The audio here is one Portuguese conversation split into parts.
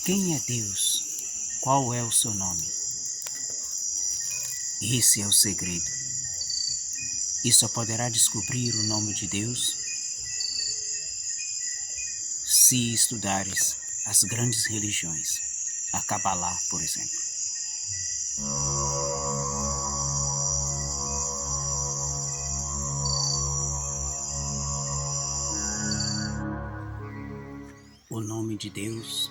Quem é Deus? Qual é o seu nome? Esse é o segredo. E só poderá descobrir o nome de Deus se estudares as grandes religiões, a Kabbalah, por exemplo. O nome de Deus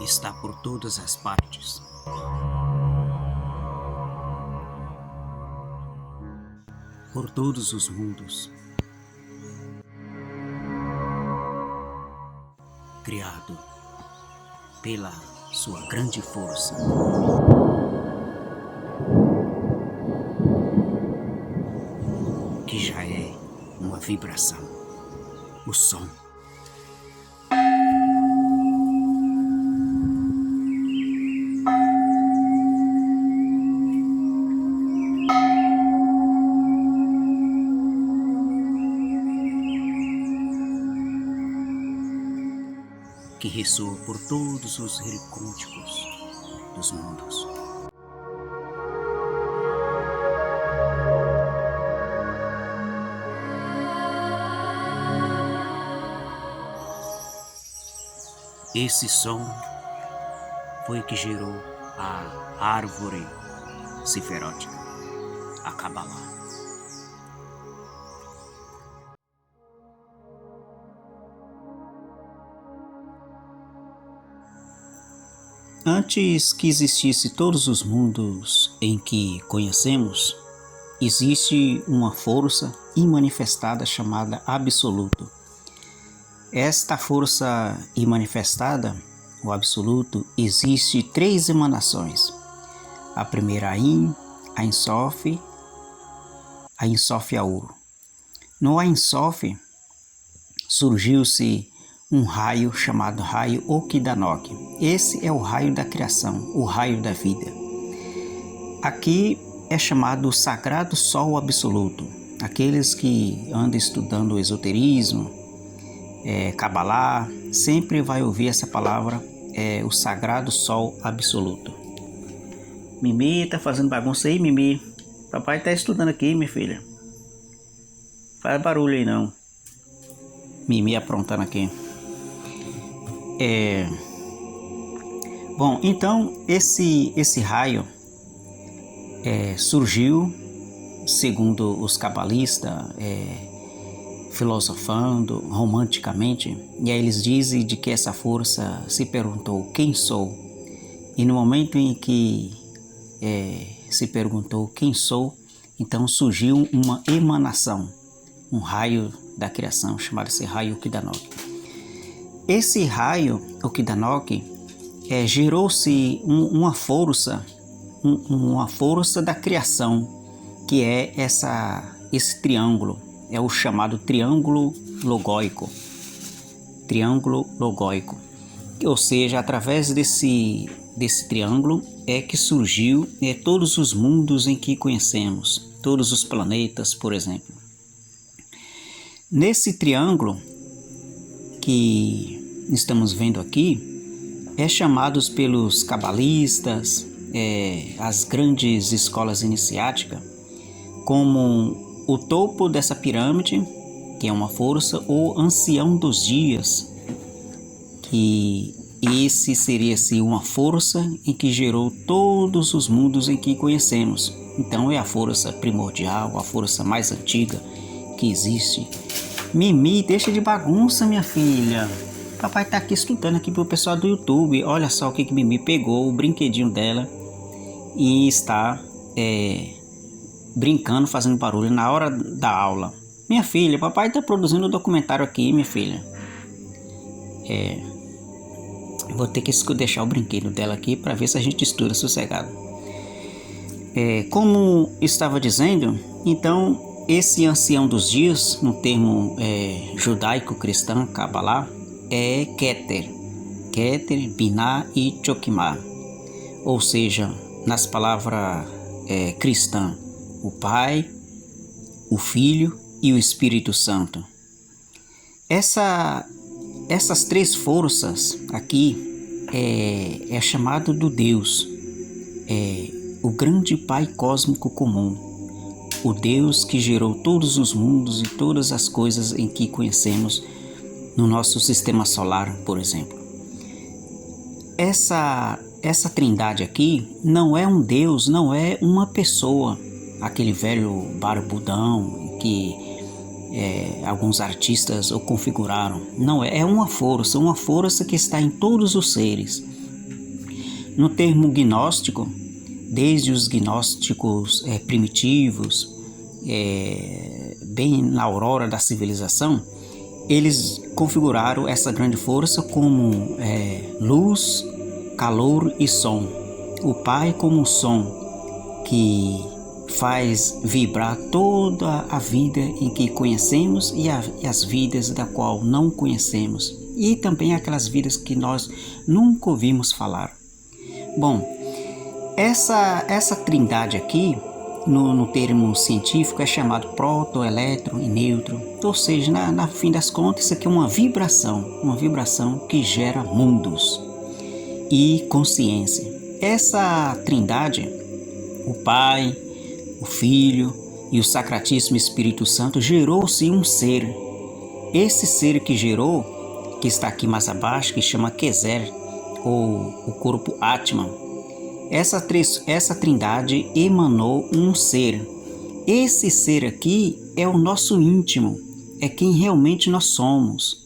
está por todas as partes. Por todos os mundos. Criado pela sua grande força. Que já é uma vibração, o som. Que ressoa por todos os recônditos dos mundos. Esse som foi que gerou a árvore ciferótica, a Kabbalah. Antes que existisse todos os mundos em que conhecemos, existe uma força imanifestada chamada Absoluto. Esta força imanifestada, o Absoluto, existe 3 emanações. A primeira a Ein Sof, a Ein Sof Aur. No Ein Sof surgiu-se um raio chamado raio Okidanok. Esse é o raio da criação, o raio da vida. Aqui é chamado o Sagrado Sol Absoluto. Aqueles que andam estudando o esoterismo, Kabbalah, sempre vai ouvir essa palavra, o Sagrado Sol Absoluto. Mimi tá fazendo bagunça aí, Mimi? Papai tá estudando aqui, minha filha. Faz barulho aí não. Mimi aprontando aqui. Bom, então esse raio surgiu, segundo os cabalistas, filosofando romanticamente, e aí eles dizem de que essa força se perguntou quem sou, e no momento em que se perguntou quem sou, então surgiu uma emanação, um raio da criação, chamado esse raio Okidanok. Esse raio Okidanok gerou-se uma força da criação, que é esse triângulo, é o chamado triângulo logóico. Triângulo logóico. Ou seja, através desse triângulo é que surgiu todos os mundos em que conhecemos, todos os planetas, por exemplo. Nesse triângulo que estamos vendo aqui, chamados pelos cabalistas, as grandes escolas iniciáticas, como o topo dessa pirâmide, que é uma força, ou ancião dos dias, que esse seria assim, uma força em que gerou todos os mundos em que conhecemos. Então é a força primordial, a força mais antiga que existe. Mimi, deixa de bagunça, minha filha. Papai tá aqui estudando aqui pro pessoal do YouTube. Olha só o que Mimi pegou, o brinquedinho dela, e está brincando, fazendo barulho na hora da aula. Minha filha, papai tá produzindo um documentário aqui, minha filha. Vou ter que deixar o brinquedo dela aqui para ver se a gente estuda sossegado. Como estava dizendo, então esse ancião dos dias, no termo judaico-cristão, Kabbalah, é Keter, Binah e Chokmah. Ou seja, nas palavras cristãs, o Pai, o Filho e o Espírito Santo. Essas 3 forças aqui é chamado do Deus, o grande Pai cósmico comum, o Deus que gerou todos os mundos e todas as coisas em que conhecemos no nosso sistema solar, por exemplo. Essa trindade aqui não é um Deus, não é uma pessoa, aquele velho barbudão que alguns artistas o configuraram. Não, é uma força que está em todos os seres. No termo gnóstico, desde os gnósticos primitivos, bem na aurora da civilização, eles configuraram essa grande força como luz, calor e som. O Pai como um som que faz vibrar toda a vida em que conhecemos e as vidas da qual não conhecemos, e também aquelas vidas que nós nunca ouvimos falar. Bom, essa trindade aqui, no termo científico, é chamado próton, elétron e nêutron, ou seja, na fim das contas, isso aqui é uma vibração que gera mundos e consciência. Essa trindade, o Pai, o Filho e o Sacratíssimo Espírito Santo, gerou-se um ser. Esse ser que gerou, que está aqui mais abaixo, que chama Keser, ou o corpo Atman. Essa trindade emanou um ser. Esse ser aqui é o nosso íntimo, é quem realmente nós somos.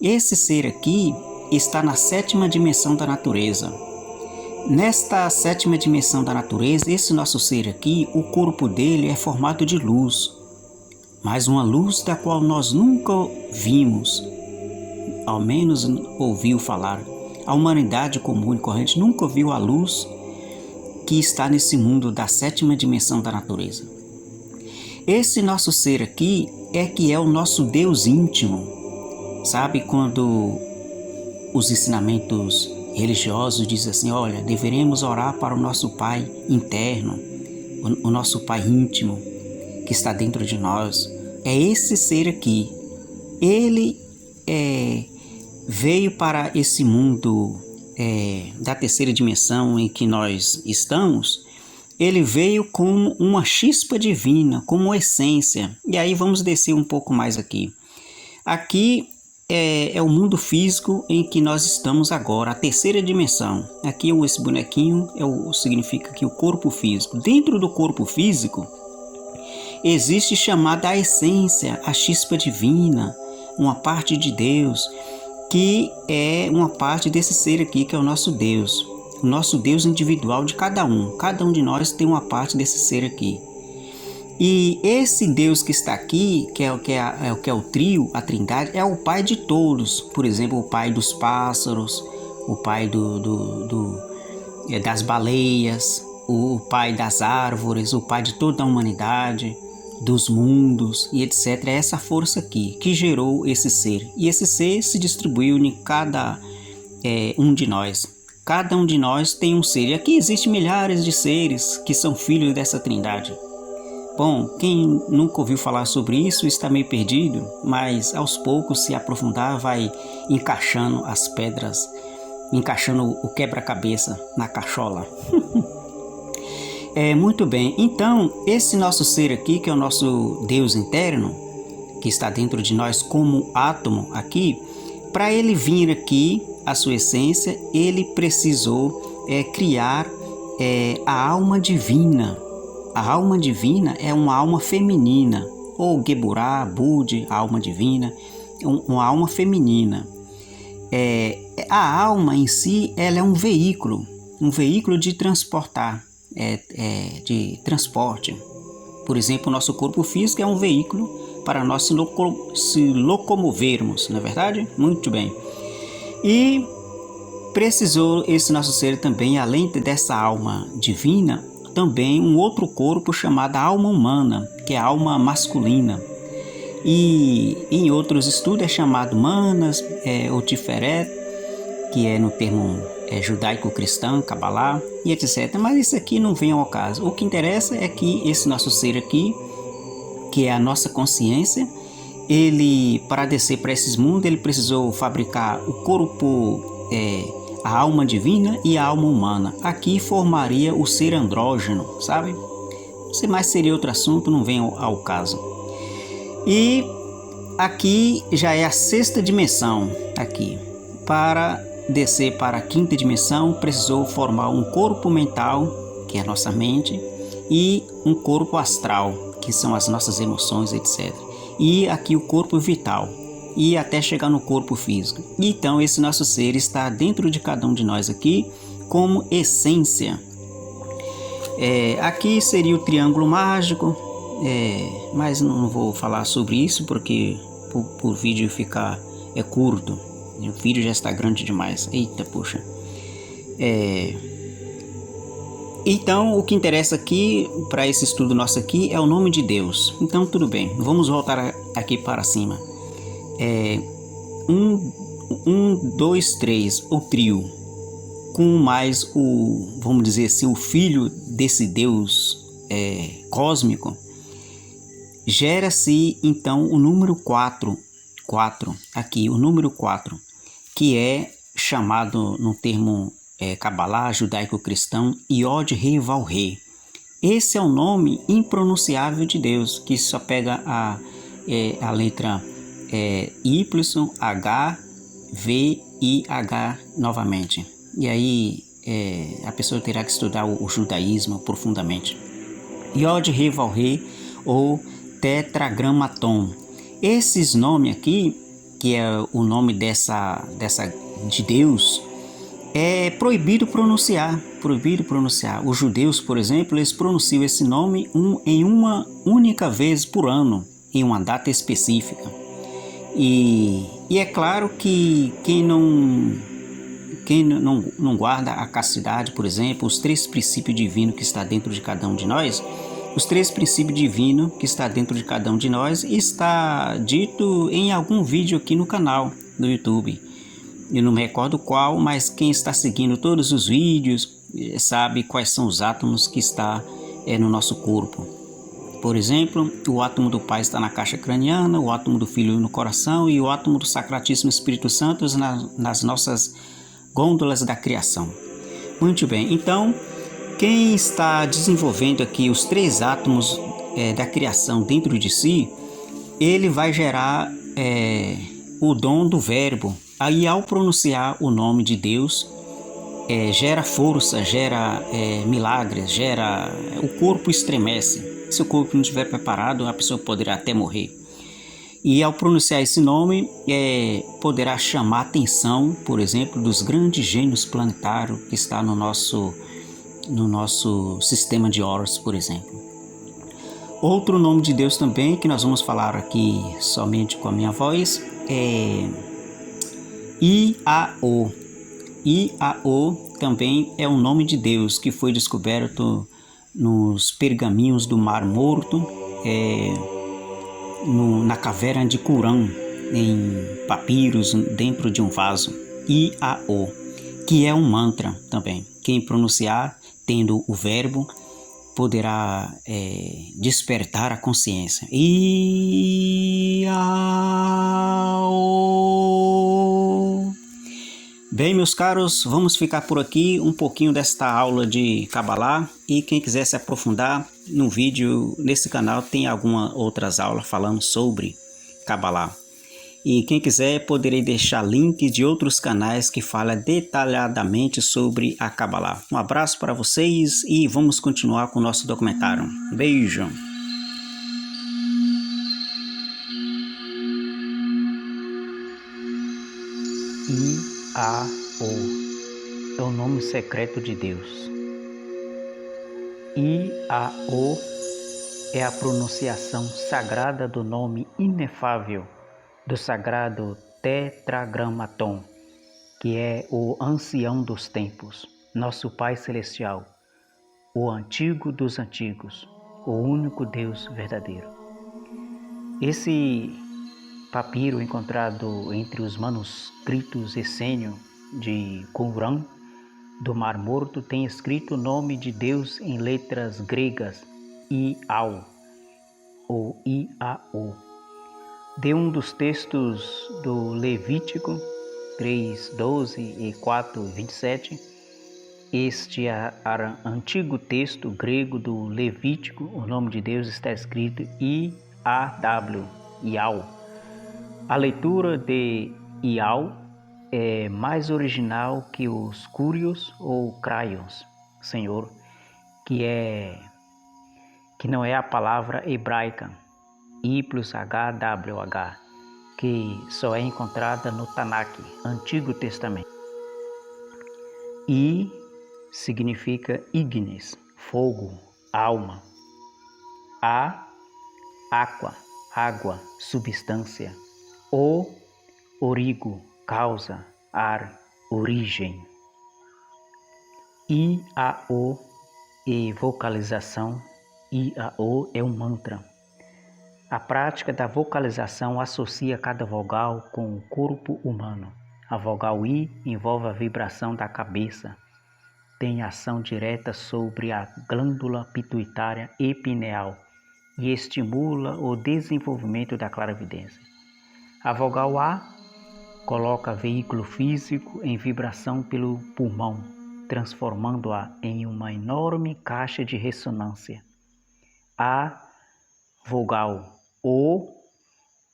Esse ser aqui está na 7ª dimensão da natureza. Nesta 7ª dimensão da natureza, esse nosso ser aqui, o corpo dele é formado de luz, mas uma luz da qual nós nunca vimos, ao menos ouviu falar. A humanidade comum e corrente nunca ouviu a luz que está nesse mundo da 7ª dimensão da natureza. Esse nosso ser aqui que é o nosso Deus íntimo. Sabe quando os ensinamentos religiosos dizem assim, olha, deveremos orar para o nosso Pai interno, o nosso Pai íntimo, que está dentro de nós. É esse ser aqui. Ele veio para esse mundo da 3ª dimensão em que nós estamos. Ele veio como uma chispa divina, como essência. E aí vamos descer um pouco mais aqui. Aqui é o mundo físico em que nós estamos agora, a 3ª dimensão. Aqui esse bonequinho significa que o corpo físico. Dentro do corpo físico existe chamada a essência, a chispa divina, uma parte de Deus, que é uma parte desse ser aqui, que é o nosso Deus individual de cada um. Cada um de nós tem uma parte desse ser aqui. E esse Deus que está aqui, que é o trio, a trindade, é o Pai de todos. Por exemplo, o Pai dos pássaros, o Pai das baleias, o Pai das árvores, o Pai de toda a humanidade, dos mundos e etc. É essa força aqui que gerou esse ser. E esse ser se distribuiu em cada um de nós. Cada um de nós tem um ser. E aqui existem milhares de seres que são filhos dessa trindade. Bom, quem nunca ouviu falar sobre isso está meio perdido, mas aos poucos, se aprofundar, vai encaixando as pedras, encaixando o quebra-cabeça na cachola. Muito bem, então esse nosso ser aqui, que é o nosso Deus interno, que está dentro de nós como átomo aqui, para ele vir aqui, a sua essência, ele precisou criar a alma divina. A alma divina é uma alma feminina, ou Geburah, Bud, a alma divina, uma alma feminina. A alma em si, ela é um veículo de transportar, de transporte. Por exemplo, o nosso corpo físico é um veículo para nós se locomovermos, não é verdade? Muito bem. E precisou esse nosso ser também, além dessa alma divina, também um outro corpo chamado alma humana, que é a alma masculina. E em outros estudos é chamado Manas, ou Tiferet, que é no termo judaico-cristão, Kabbalah e etc. Mas isso aqui não vem ao caso. O que interessa é que esse nosso ser aqui, que é a nossa consciência, ele, para descer para esses mundos, ele precisou fabricar o corpo a alma divina e a alma humana. Aqui formaria o ser andrógeno, sabe? Se mais seria outro assunto, não vem ao caso. E aqui já é a sexta dimensão. Aqui, para descer para a quinta dimensão, precisou formar um corpo mental, que é a nossa mente, e um corpo astral, que são as nossas emoções, etc. E aqui o corpo vital, e até chegar no corpo físico. Então esse nosso ser está dentro de cada um de nós aqui, como essência. Aqui seria o triângulo mágico, mas não vou falar sobre isso porque por vídeo ficar curto. O vídeo já está grande demais. Eita, poxa. Então, o que interessa aqui, para esse estudo nosso aqui, é o nome de Deus. Então, tudo bem. Vamos voltar aqui para cima. 1, 2, 3, o trio. Com mais vamos dizer assim, o filho desse Deus cósmico. Gera-se, então, o número 4. Aqui, o número 4. Que é chamado no termo Kabbalah judaico-cristão Yod Rei Val Rei. Esse é o nome impronunciável de Deus, que só pega a letra Y, H, V e H novamente. E aí a pessoa terá que estudar o judaísmo profundamente. Yod Rei Val Rei ou Tetragramaton. Esses nomes aqui, que é o nome de Deus, é proibido pronunciar. Os judeus, por exemplo, eles pronunciam esse nome em uma única vez por ano, em uma data específica. E é claro que quem não guarda a castidade, por exemplo, os 3 princípios divinos que está dentro de cada um de nós, os 3 princípios divinos que está dentro de cada um de nós está dito em algum vídeo aqui no canal do YouTube. Eu não me recordo qual, mas quem está seguindo todos os vídeos sabe quais são os átomos que está no nosso corpo. Por exemplo, o átomo do Pai está na caixa craniana, o átomo do Filho no coração e o átomo do Sacratíssimo Espírito Santo nas nossas gôndolas da criação. Muito bem, então quem está desenvolvendo aqui os 3 átomos da criação dentro de si, ele vai gerar o dom do verbo. Aí, ao pronunciar o nome de Deus, gera força, gera milagres, o corpo estremece. Se o corpo não estiver preparado, a pessoa poderá até morrer. E ao pronunciar esse nome, poderá chamar a atenção, por exemplo, dos grandes gênios planetários que está no nosso sistema de Horus, por exemplo. Outro nome de Deus também, que nós vamos falar aqui somente com a minha voz, é Iao. Iao também é um nome de Deus que foi descoberto nos pergaminhos do Mar Morto, na caverna de Qumran, em papiros dentro de um vaso. Iao, que é um mantra também. Quem pronunciar, tendo o verbo, poderá despertar a consciência. Iao. Bem, meus caros, vamos ficar por aqui um pouquinho desta aula de Kabbalah, e quem quiser se aprofundar no vídeo, nesse canal tem algumas outras aulas falando sobre Kabbalah. E quem quiser, poderei deixar links de outros canais que falam detalhadamente sobre a Kabbalah. Um abraço para vocês e vamos continuar com o nosso documentário. Beijo! Iao é o nome secreto de Deus. Iao é a pronunciação sagrada do nome inefável do sagrado Tetragramaton, que é o ancião dos tempos, nosso Pai Celestial, o antigo dos antigos, o único Deus verdadeiro. Esse papiro encontrado entre os manuscritos essênio de Qumran, do Mar Morto, tem escrito o nome de Deus em letras gregas, Iao, ou Iao. De um dos textos do Levítico, 3:12 e 4:27. Este antigo texto grego do Levítico, o nome de Deus está escrito IAW, Iau. A leitura de Iau é mais original que os Curios ou Craios, Senhor, que não é a palavra hebraica I plus HWH, que só é encontrada no Tanakh, Antigo Testamento. I significa ignis, fogo, alma. Aqua, água, substância. Origo, causa, ar, origem. IAO e vocalização. IAO é um mantra. A prática da vocalização associa cada vogal com o corpo humano. A vogal I envolve a vibração da cabeça, tem ação direta sobre a glândula pituitária e pineal e estimula o desenvolvimento da clarividência. A vogal A coloca veículo físico em vibração pelo pulmão, transformando-a em uma enorme caixa de ressonância. A vogal O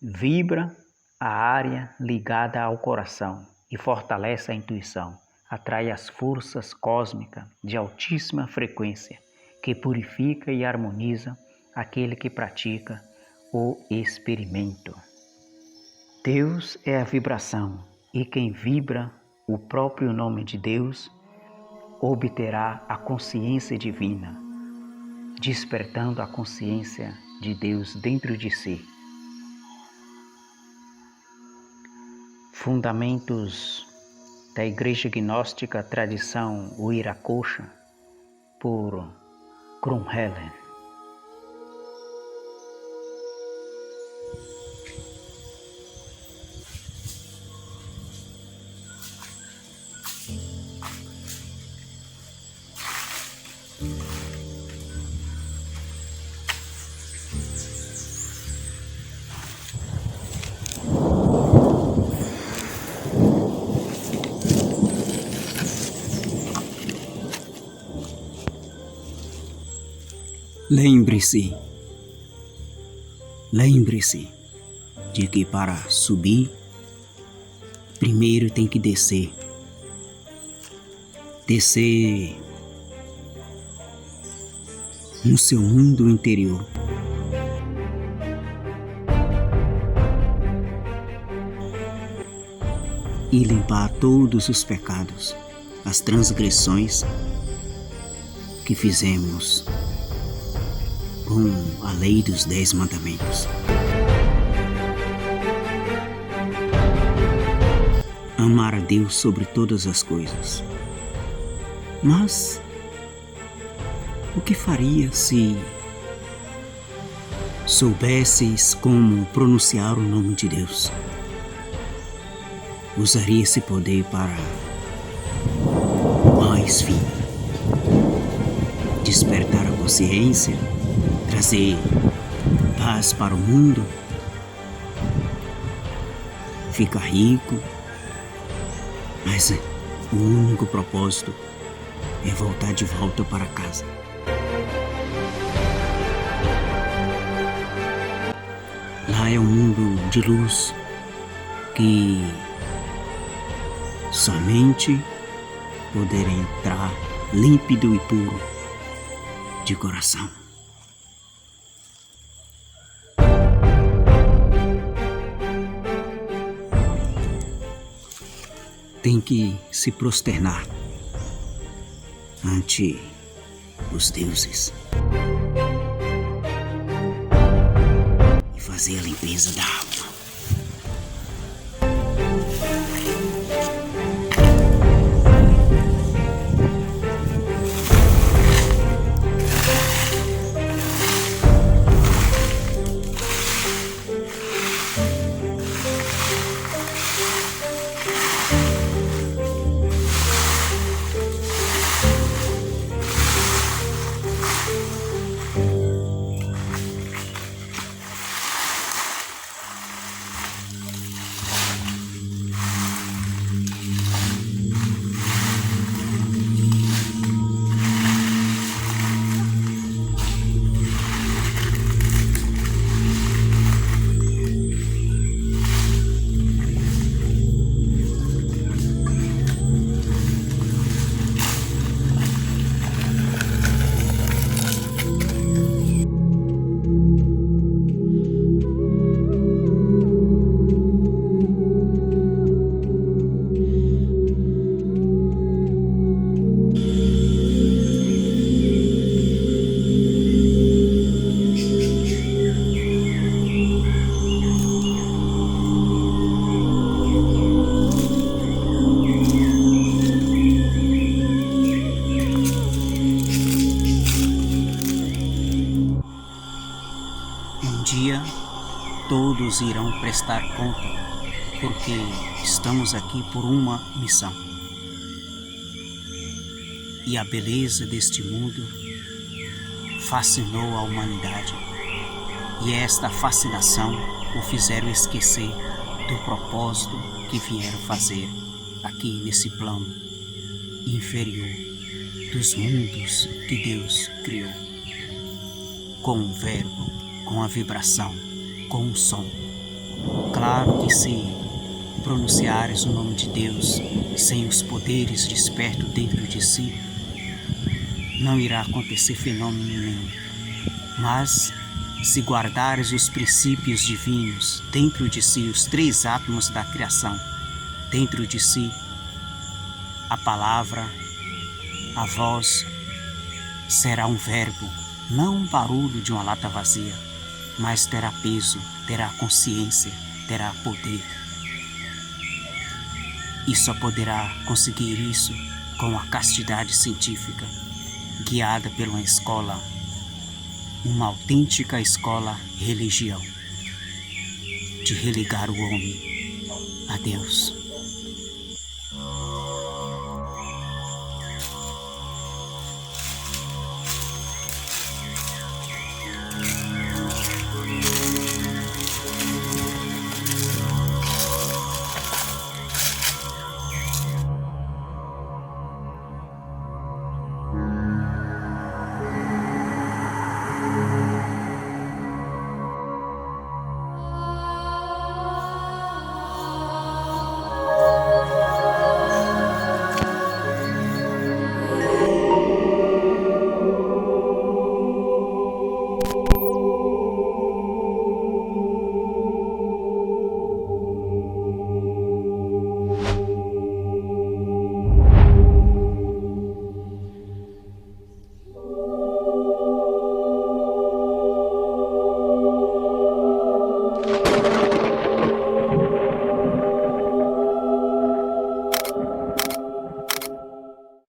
vibra a área ligada ao coração e fortalece a intuição. Atrai as forças cósmicas de altíssima frequência, que purifica e harmoniza aquele que pratica o experimento. Deus é a vibração, e quem vibra o próprio nome de Deus obterá a consciência divina, despertando a consciência de Deus dentro de si. Fundamentos da Igreja Gnóstica, tradição Uiracocha, por Krumhellen. Lembre-se de que para subir, primeiro tem que descer. Descer no seu mundo interior. E limpar todos os pecados, as transgressões que fizemos com a lei dos 10 mandamentos. Amar a Deus sobre todas as coisas. Mas o que faria se soubesses como pronunciar o nome de Deus? Usaria esse poder para mais fim. Despertar a consciência, trazer paz para o mundo, ficar rico, mas o único propósito é voltar de volta para casa. Lá é um mundo de luz que somente poderá entrar límpido e puro de coração. Tem que se prosternar ante os deuses e fazer a limpeza da alma. nos irão prestar conta, porque estamos aqui por uma missão. E a beleza deste mundo fascinou a humanidade, e esta fascinação o fizeram esquecer do propósito que vieram fazer aqui nesse plano inferior dos mundos que Deus criou, com o verbo, com a vibração, com o som. Claro que se pronunciares o nome de Deus sem os poderes despertos dentro de si, não irá acontecer fenômeno nenhum. Mas se guardares os princípios divinos dentro de si, os 3 átomos da criação, dentro de si, a palavra, a voz, será um verbo, não um barulho de uma lata vazia, mas terá peso, terá consciência, terá poder. E só poderá conseguir isso com a castidade científica, guiada por uma escola, uma autêntica escola religião, de religar o homem a Deus.